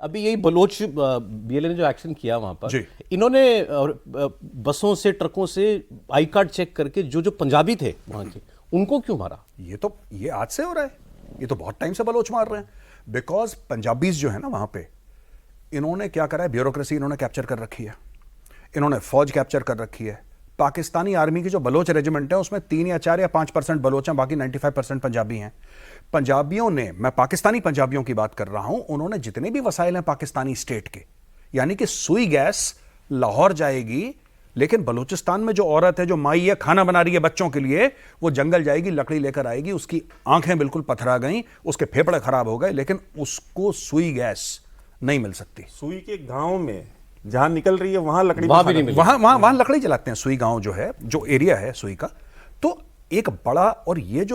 अभी यही Bloch BLA ने जो एक्शन किया वहां पर, जी। इन्होंने बसों से ट्रकों से आई कार्ड चेक करके जो जो पंजाबी थे वहां के उनको क्यों मारा? ये आज से हो रहा है, ये तो बहुत टाइम से बलोच मार रहे हैं। बिकॉज पंजाबीज जो है ना वहां पे, इन्होंने क्या करा है, ब्यूरोक्रेसी इन्होंने कैप्चर कर रखी है, इन्होंने फौज कैप्चर कर रखी है। पाकिस्तानी आर्मी की जो बलोच रेजिमेंट है उसमें 3 या 4 या 5% बलोच हैं, बाकी 95% पंजाबी हैं। पंजाबियों ने, मैं पाकिस्तानी पंजाबियों की बात कर रहा हूं, उन्होंने जितने भी वसाइल हैं पाकिस्तानी स्टेट के, यानी कि सुई गैस लाहौर जाएगी, लेकिन बलूचिस्तान में जो औरत है, जो माई है, खाना बना रही है बच्चों के लिए, वो जंगल जाएगी, लकड़ी लेकर आएगी, उसकी आंखें बिल्कुल पथरा गई, उसके फेफड़े खराब हो गए, लेकिन उसको सुई गैस नहीं मिल सकती। सुई के गांव में जहां निकल रही है वहां लकड़ी वहां भी नहीं मिली। वहां लकड़ी जलाते हैं। सुई गांव जो है, जो एरिया है सुई का, तो एक बड़ा, और ये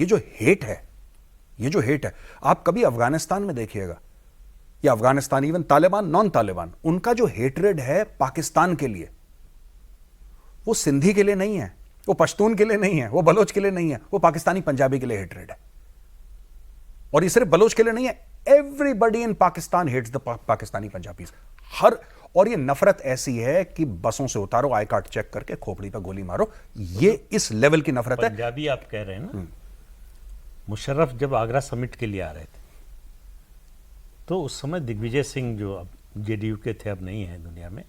जो हेट है, आप कभी अफगानिस्तान में देखिएगा, या अफगानिस्तान, इवन तालिबान, नॉन तालिबान, उनका जो हेटरेड है पाकिस्तान के लिए, वो सिंधी के लिए नहीं है, वो पश्तून के लिए नहीं है, वो बलोच के लिए नहीं है, वो पाकिस्तानी पंजाबी के लिए हेटरेड है। और ये सिर्फ बलोच के लिए नहीं है, everybody in Pakistan hates the Pakistani Punjabis. और ये नफरत ऐसी है कि बसों से उतारो, आई कार्ड चेक करके खोपड़ी पर गोली मारो, ये इस लेवल की नफरत है। पंजाबी आप कह रहे हैं ना, मुशर्रफ जब आगरा समिट के लिए आ रहे थे तो उस समय दिग्विजय सिंह, जो अब जेडीयू के थे, अब नहीं है दुनिया में,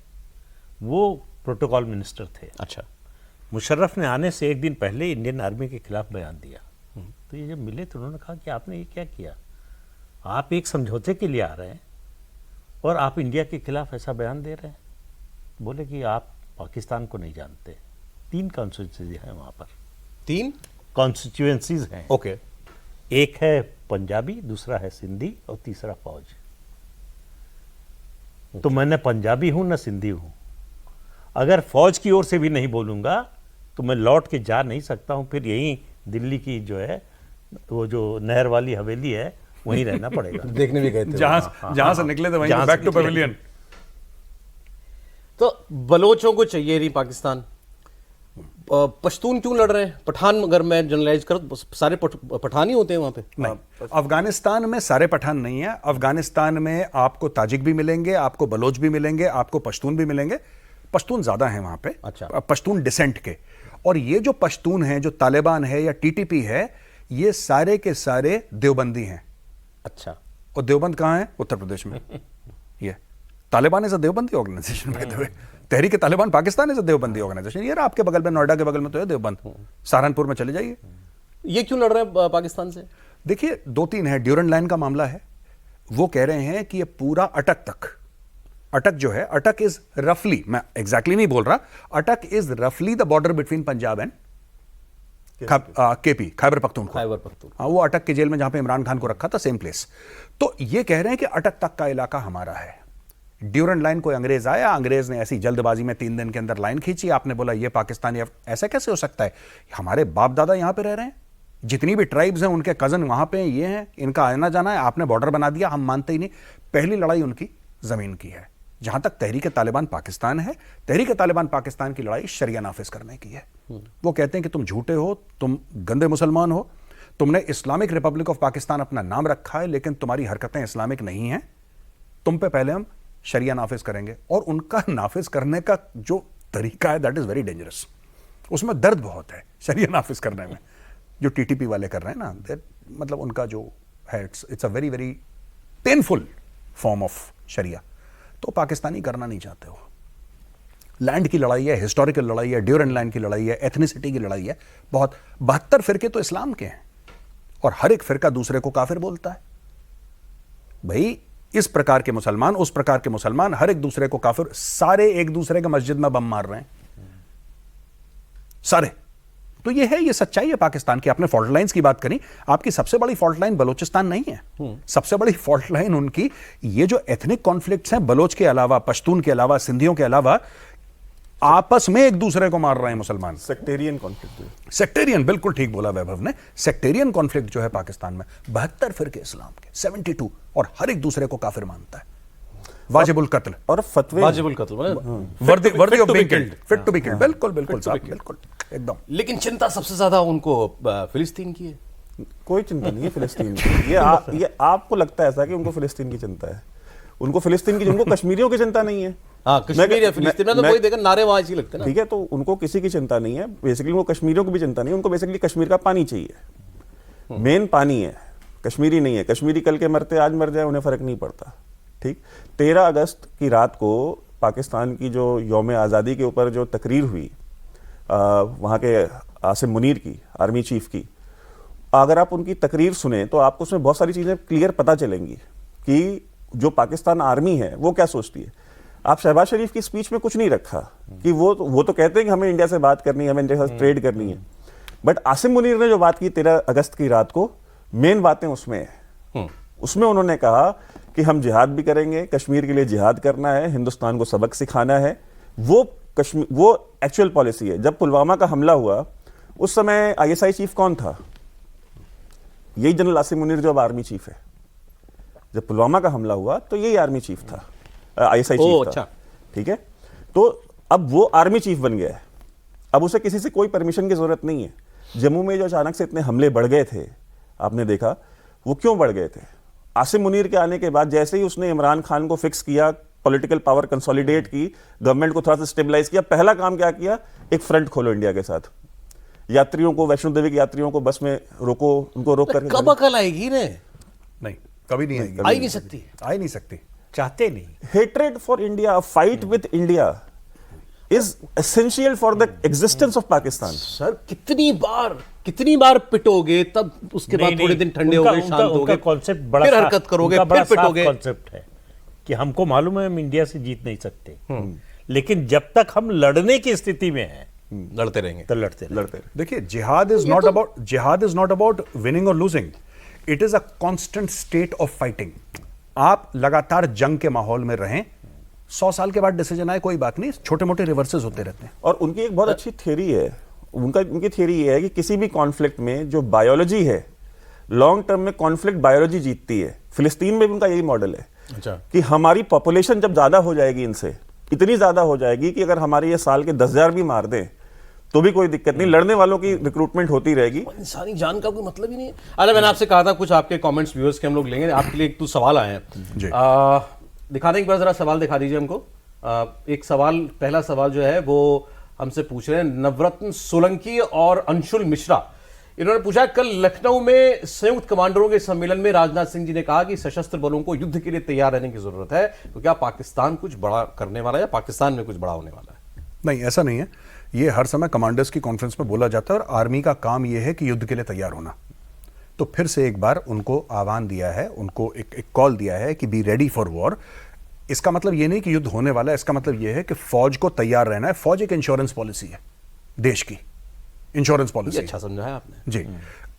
वो प्रोटोकॉल मिनिस्टर थे। अच्छा। मुशर्रफ ने आने से एक दिन पहले इंडियन आर्मी के खिलाफ बयान दिया। तो ये जब मिले तो उन्होंने कहा कि आपने ये क्या किया, आप एक समझौते के लिए आ रहे हैं और आप इंडिया के खिलाफ ऐसा बयान दे रहे हैं। बोले कि आप पाकिस्तान को नहीं जानते। 3 कॉन्स्टिट्यूंसी हैं वहाँ पर, 3 कॉन्स्टिट्यूएंसीज हैं। ओके। एक है पंजाबी, दूसरा है सिंधी और तीसरा फौज। तो मैं न पंजाबी हूं न सिंधी हूं। अगर फौज की ओर से भी नहीं बोलूंगा तो मैं लौट के जा नहीं सकता हूं, फिर यहीं दिल्ली की जो है वो जो नहर वाली हवेली है वहीं रहना पड़ेगा। देखने भी गए थे जहां से निकले थे वहीं बैक टू पवेलियन। तो बलोचों को चाहिए नहीं पाकिस्तान। पश्तून क्यों लड़ रहे हैं? पठान, अगर मैं जनरलाइज करूं तो सारे पठान ही होते हैं वहां पे। नहीं, अफगानिस्तान में सारे पठान नहीं है। अफगानिस्तान में आपको ताजिक भी मिलेंगे, आपको बलोच भी मिलेंगे, आपको पश्तून भी मिलेंगे। पश्तून ज्यादा है वहां पे। अच्छा। पश्तून डिसेंट के। और ये जो पश्तून हैं, जो तालिबान है या टीटीपी है, ये सारे के सारे देवबंदी हैं। अच्छा। और देवबंद कहां है? उत्तर प्रदेश में। ये Taliban is a Deobandi organisation by the way. Tehrik Taliban Pakistan is a Deobandi organisation. ये आपके बगल में, नोएडा के बगल में तो है देवबंद। सहारनपुर में चले जाइए। ये क्यों लड़ रहे हैं पाकिस्तान से? देखिए, 2-3 है। ड्यूरन लाइन का मामला है। वो कह रहे हैं कि ये पूरा अटक तक, अटक जो है, अटक इज रफली, मैं एग्जैक्टली नहीं बोल रहा, अटक इज रफली the border between Punjab and KP, Khyber Pakhtunkhwa. वो अटक के जेल में जहां पे इमरान खान को रखा था, सेम प्लेस। तो ये कह रहे हैं कि अटक तक का इलाका हमारा है। ड्यूरन लाइन कोई अंग्रेज आया, अंग्रेज ने ऐसी जल्दबाजी में 3 दिन के अंदर लाइन खींची, आपने बोला ये पाकिस्तानी। ऐसा कैसे हो सकता है? हमारे बाप दादा यहां पे रह रहे हैं, जितनी भी ट्राइब्स हैं उनके कजन वहां पे ये हैं, इनका आना जाना है, आपने बॉर्डर बना दिया, हम मानते ही नहीं। पहली लड़ाई उनकी जमीन की है। जहां तक तहरीक तालिबान पाकिस्तान है, तहरीक तालिबान पाकिस्तान की लड़ाई शरिया नाफिज करने की है। वो कहते हैं कि तुम झूठे हो, तुम गंदे मुसलमान हो, तुमने इस्लामिक रिपब्लिक ऑफ पाकिस्तान अपना नाम रखा है, लेकिन तुम्हारी हरकतें इस्लामिक नहीं हैं, तुम पे पहले हम शरिया नाफिज करेंगे। और उनका नाफिज करने का जो तरीका है, दैट इज वेरी डेंजरस। उसमें दर्द बहुत है शरिया नाफिज करने में। जो टीटीपी वाले कर रहे हैं ना, मतलब उनका जो है, it's a very very painful form of sharia. तो पाकिस्तानी करना नहीं चाहते हो। लैंड की लड़ाई है, हिस्टोरिकल लड़ाई है, ड्यूरन लाइन की लड़ाई है, एथनिसिटी की लड़ाई है। बहुत 72 फिरके तो इस्लाम के हैं और हर एक फिरका दूसरे को काफिर बोलता है। भाई, इस प्रकार के मुसलमान, उस प्रकार के मुसलमान, हर एक दूसरे को काफिर, सारे एक दूसरे के मस्जिद में बम मार रहे हैं, सारे। तो ये है, ये सच्चाई है पाकिस्तान की। आपने फॉल्ट लाइंस की बात करी, आपकी सबसे बड़ी फॉल्ट लाइन बलूचिस्तान नहीं है। सबसे बड़ी फॉल्ट लाइन उनकी ये जो एथनिक कॉन्फ्लिक्ट्स हैं, बलोच के अलावा, पश्तून के अलावा, सिंधियों के अलावा, आपस में एक दूसरे को मार रहे हैं मुसलमान। Sectarian conflict. सेक्टेरियन, बिल्कुल ठीक बोला वैभव ने। सेक्टेरियन कॉन्फ्लिक्ट जो है पाकिस्तान में, 72 फिरके इस्लाम के, 72, और हर एक दूसरे को काफिर मानता है। वाजिबुल कत्ल और फतवे, वाजिबुल कत्ल, worthy of being killed, fit to be killed. बिल्कुल बिल्कुल साहब, बिल्कुल एकदम। लेकिन चिंता सबसे ज्यादा उनको फिलिस्तीन की है। कोई चिंता नहीं है फिलिस्तीन की। ये आपको लगता है ऐसा कि उनको फिलिस्तीन की चिंता है? उनको फिलिस्तीन की, उनको कश्मीरियों की चिंता नहीं है। हाँ, कश्मीर या फिलिस्तीन में तो कोई देखा नारे वहां ऐसे लगते हैं ना। ठीक है, तो उनको किसी की चिंता नहीं है बेसिकली, उनको कश्मीरियों की भी चिंता नहीं है, उनको बेसिकली कश्मीर का पानी चाहिए। मेन पानी है, कश्मीरी नहीं है। कश्मीरी कल के मरते आज मर जाए, उन्हें फर्क नहीं पड़ता। ठीक, 13 अगस्त की रात को पाकिस्तान की जो यौम आज़ादी के ऊपर जो तकरीर हुई वहाँ के आसिम मुनीर की, आर्मी चीफ की, अगर आप उनकी तकरीर सुने तो आपको उसमें बहुत सारी चीज़ें क्लियर पता चलेंगी कि जो पाकिस्तान आर्मी है वो क्या सोचती है। आप शहबाज शरीफ की स्पीच में कुछ नहीं रखा कि वो तो कहते हैं कि हमें इंडिया से बात करनी है, हमें इंडिया से ट्रेड करनी है, बट आसिम मुनीर ने जो बात की 13 अगस्त की रात को, मेन बातें उसमें है। उसमें उन्होंने कहा कि हम जिहाद भी करेंगे, कश्मीर के लिए जिहाद करना है, हिंदुस्तान को सबक सिखाना है। वो एक्चुअल पॉलिसी है। जब पुलवामा का हमला हुआ उस समय आईएसआई चीफ कौन था? यही जनरल आसिम मुनीर जो अब आर्मी चीफ है। जब पुलवामा का हमला हुआ तो यही आर्मी चीफ था, आईएसआई चीफ था। अच्छा। ठीक है, तो अब वो आर्मी चीफ बन गया है। अब उसे किसी से कोई परमिशन की जरूरत नहीं है। जम्मू में जो अचानक से इतने हमले बढ़ गए थे, आपने देखा वो क्यों बढ़ गए थे? आसिम मुनीर के आने के बाद जैसे ही उसने इमरान खान को फिक्स किया, पॉलिटिकल पावर कंसोलिडेट की, गवर्नमेंट को थोड़ा सा स्टेबलाइज किया, पहला काम क्या किया? एक फ्रंट खोलो इंडिया के साथ। यात्रियों को, वैष्णो देवी के यात्रियों को बस में रोको, उनको रोक करके कब अकल आएगी ने? नहीं, कभी नहीं आएगी, आई नहीं सकती, आ ही नहीं सकती। चाहते नहीं। Hatred for India, fight with India is essential for the existence of Pakistan. Sir कितनी बार पिटोगे, तब उसके बाद थोड़े दिन ठंडे हो गए, शांत हो गए, कॉन्सेप्ट बड़ा फिर हरकत करोगे, फिर पिटोगे। कॉन्सेप्ट है कि हमको मालूम है हम इंडिया से जीत नहीं सकते, लेकिन जब तक हम लड़ने की स्थिति में हैं लड़ते रहेंगे। तो लड़ते लड़ते देखिए, जिहाद इज नॉट अबाउट विनिंग और losing, it is a constant state of fighting. आप लगातार जंग के माहौल में रहें, 100 साल के बाद डिसीजन आए कोई बात नहीं, छोटे मोटे रिवर्सेस होते रहते हैं। और उनकी एक बहुत अच्छी थ्योरी है, उनकी थ्योरी ये है कि किसी भी कॉन्फ्लिक्ट में जो बायोलॉजी है, लॉन्ग टर्म में कॉन्फ्लिक्ट बायोलॉजी जीतती है। फिलिस्तीन में भी उनका यही मॉडल है। अच्छा। कि हमारी पॉपुलेशन जब ज्यादा हो जाएगी, इनसे इतनी ज्यादा हो जाएगी कि अगर हमारे ये साल के 10,000 भी मार दें तो भी कोई दिक्कत नहीं, लड़ने वालों की रिक्रूटमेंट होती रहेगी। इंसानी जान का कोई मतलब ही नहीं है। अरे मैंने आपसे कहा था कुछ आपके कमेंट्स व्यूअर्स के हम लोग लेंगे, आपके लिए एक तो सवाल आए जी। हैं, दिखा दें एक बार, जरा सवाल दिखा दीजिए हमको। एक सवाल, पहला सवाल जो है वो हमसे पूछ रहे हैं नवरत्न सोलंकी और अंशुल मिश्रा। इन्होंने पूछा, कल लखनऊ में संयुक्त कमांडरों के सम्मेलन में राजनाथ सिंह जी ने कहा कि सशस्त्र बलों को युद्ध के लिए तैयार रहने की जरूरत है, तो क्या पाकिस्तान कुछ बड़ा करने वाला है या पाकिस्तान में कुछ बड़ा होने वाला है? नहीं, ऐसा नहीं है। ये हर समय कमांडर्स की कॉन्फ्रेंस में बोला जाता है और आर्मी का काम यह है कि युद्ध के लिए तैयार होना। तो फिर से एक बार उनको आह्वान दिया है, उनको एक कॉल दिया है कि बी रेडी फॉर वॉर। इसका मतलब ये नहीं कि युद्ध होने वाला है, इसका मतलब ये है कि फौज को तैयार रहना है। फौज एक इंश्योरेंस पॉलिसी है, देश की इंश्योरेंस पॉलिसी। अच्छा समझा है आपने जी।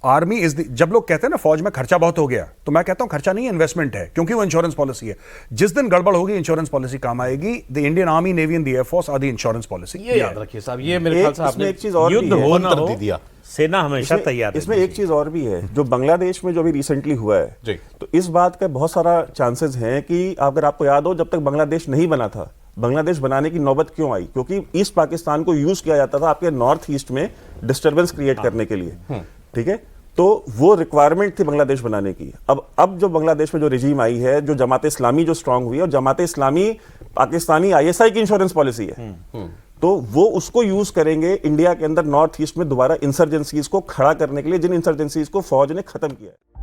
आर्मी इज जब लोग कहते हैं ना फौज में खर्चा बहुत हो गया, तो मैं कहता हूं खर्चा नहीं है, इन्वेस्टमेंट है, क्योंकि वो इंश्योरेंस पॉलिसी है। जिस दिन गड़बड़ होगी इंश्योरेंस पॉलिसी काम आएगी। The Indian army, navy and the air force are the insurance policy. ये याद रखिए साहब, ये मेरे ख्याल से आपने एक चीज और भी युद्ध है। हो ना मंत्र हो, दे दिया। सेना हमेशा तैयार इसमें है। एक चीज और भी है, जो बांग्लादेश में जो भी रिसेंटली हुआ है, जी। तो इस बात का बहुत सारा चांसेस हैं कि अगर आपको याद हो, जब तक बांग्लादेश नहीं बना था, बांग्लादेश बनाने की नौबत क्यों आई? क्योंकि ईस्ट पाकिस्तान को यूज किया जाता था आपके नॉर्थ ईस्ट में डिस्टर्बेंस क्रिएट करने के लिए। ठीक है, तो वो रिक्वायरमेंट थी बांग्लादेश बनाने की। अब जो बांग्लादेश में जो रिजीम आई है, जो जमात इस्लामी जो स्ट्रांग हुई है, और जमात इस्लामी पाकिस्तानी आईएसआई की इंश्योरेंस पॉलिसी है, तो वो उसको यूज करेंगे इंडिया के अंदर नॉर्थ ईस्ट में दोबारा इंसर्जेंसीज को खड़ा करने के लिए, जिन इंसर्जेंसीज को फौज ने खत्म किया है।